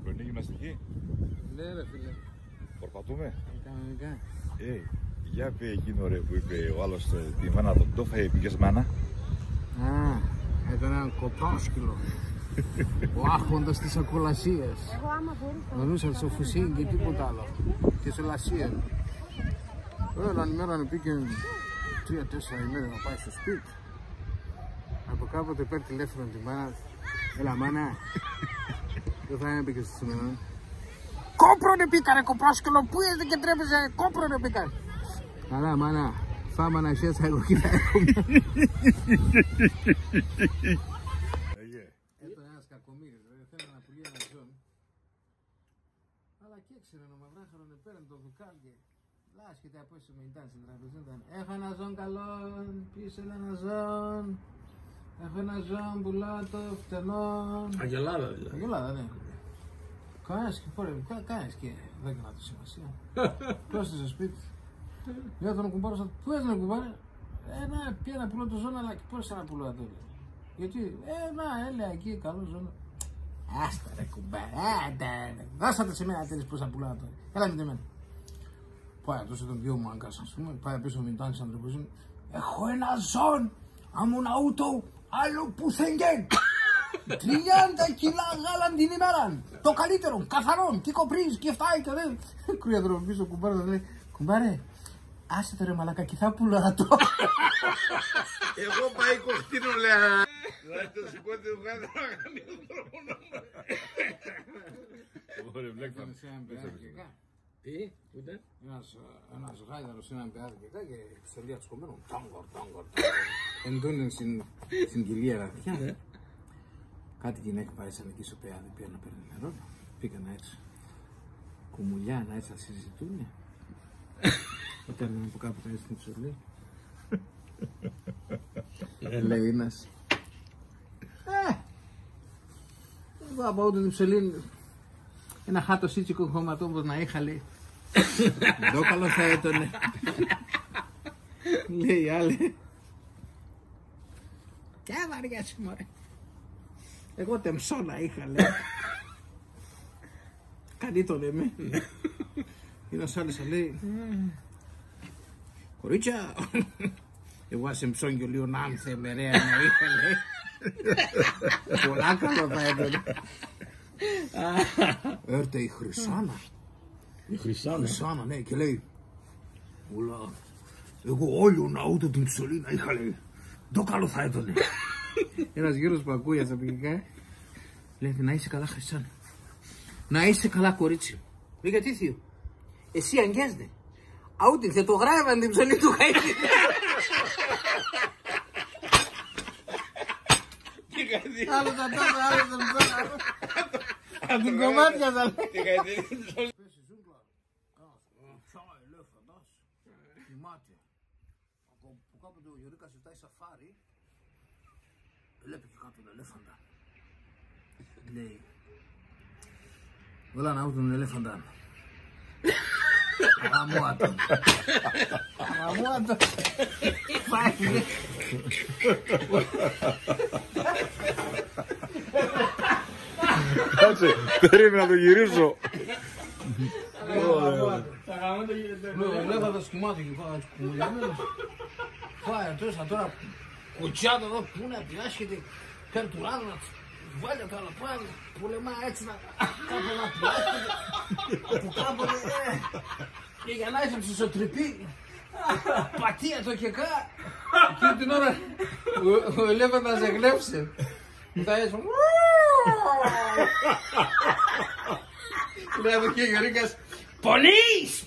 Πρωινή γυμναστική. Ναι ρε φίλε. Περπατούμε. Κανονικά. Για πει εκείνο ρε που είπε ο άλλος τη μάνα τον το φάει, πήγες μάνα. Ήταν ένα κοπρόσκυλο. Ο άρχοντας της ακολασίας. Γνωρούσαν στο Φουσίν και τίποτα άλλο. Και στο Λασία. Έναν ημέρα πήγε 3-4 ημέρες να πάει στο σπίτι. Από κάποτε παίρνει τηλέφωνο τη μάνα. Έλα μάνα. Δεν θα έπαιξε στη σήμερα. Κόπρονε πήκα ρε κοπρόσκυλο, πού είστε και τρέπεζε, κόπρονε πήκα. Καλά μάνα, φάμα να ξέρεις θα εγώ κοίτα έχουμε. Ήταν ένας κακομύρης, θέλει να πουλεί ένα ζών. Αλλά και έξερε ο μαυράχαρον επέραν το δουκάλι. Λάσχεται από έσω με ήταν στην τραπεζή. Έχω ένα ζών καλό, πίσω ένα ζών. Έχω ένα ζώο πουλάτο, φτενό. Αγελάδα δηλαδή. Αγελάδα, ναι. Κάνεις και πόρε, κάνεις και δεν έκανα το σημασία. Πρόσθεσε στο σπίτι. Λέω τον κουμπάρο, πού έδινε κουμπάρε. Να, πήγα να πουλώ το ζώο, αλλά και πώς να πουλώ αυτό. Γιατί, να, έλα εκεί, καλό ζώο. Άστα ρε κουμπάρε, δώσατε σε μένα τέλεις πώς θα πουλάω τώρα. Έλα με εμένα. Πάει τόσο τον δυο μου άγκας, ας πούμε, πάει πίσω με τον άνθρωπος. Έχω ένα ζώο, άμουν αούτο, άλλο που θεγγέν. 30 κιλά γάλα την ημέρα. Το καλύτερο, καθαρόν, και κοπρίζ, και φτάει και δεν. Κρύαδρο πίσω κουμπάρε, λέει, κουμπάρε, άσε το ρε μαλάκα και θα πουλάω το. Εγώ πάει κοστίνο λέει. Δηλαδή το σηκώτη του γάδι να κάνει τον τρόπο να μου. Τι, ούτε. Ένας γάιδαρος είναι έναν παιάδι και κάτι και στελεία του κομμένου. Τάγκορ. Εντώνει στην κοιλία ρατιά. Κάτι γυναίκα πάει σαν εκεί στο παιάδι, πήγαν να παίρνει νερό. Πήγαν έτσι. Κουμουλιά να έτσι να συζητούν. Όταν από κάπου έτσι την ψωλή. Λέει ένας. Εγώ από ούτε την ψωλή. Ένα χάτο σύτσικο χώματο όπως να είχα λέει. Δόκαλο θα έτωνε. Λέει η άλλη. Και βαριά σου μωρέ. Εγώ τεμψώνα είχα λέει. Κανεί το λέμε. Ένας άλλος λέει. Κορίτσια. Εγώ ας εμψώνει λίγο να άνθε μερέα να είχα λέει. Πολλά καλό θα έτωνε. Έρθε η Χρυσάνα. Η Χρυσάνα, ναι, και λέει ούλα, εγώ όλο να ούτε την ψωλή να είχα λέει. Το καλό θα έτωνε. Ένας γύρος που ακούει στα πηγικά λέει να είσαι καλά Χρυσάνα. Να είσαι καλά κορίτσι. Γιατί θείο, εσύ αγγέσαι. Αούτι θα το γράβαν την ψωλή του χαίρι. Άλλο θα τόσα, άλλο θα τόσα. Από την κομμάτια θα λέει. Πες η ζούγκλα. Σαν ελέφαντας. Κοιμάται. Που κάποτε ο Γιωρίκας ζητάει σαφάρι. Βλέπει και κάτω τον ελέφαντα. Λέει. Όλα να ούτε τον ελέφαντα. Αγαμούατο. Αγαμούατο. Πάει. Κάτσε, περίμενα να το γυρίσω. Ο ελέφαντας κοιμάται και φάει κουμουλιαμένος. Φάει τόσα τώρα κουτσιάτα εδώ που είναι απειάσχεται. Παίρνει του ράδνα, βάλε το άλλο πάνω, πολεμά έτσι να κάπου να πειάσχεται. Από κάποτε και για να είσαι ψησοτρυπή. Πατία το και κά. Εκείνη την ώρα ο ελέφαντας εγλέψε. Μετά έτσι. Λέει εδώ και ο Γιωρίκας. Πονείς!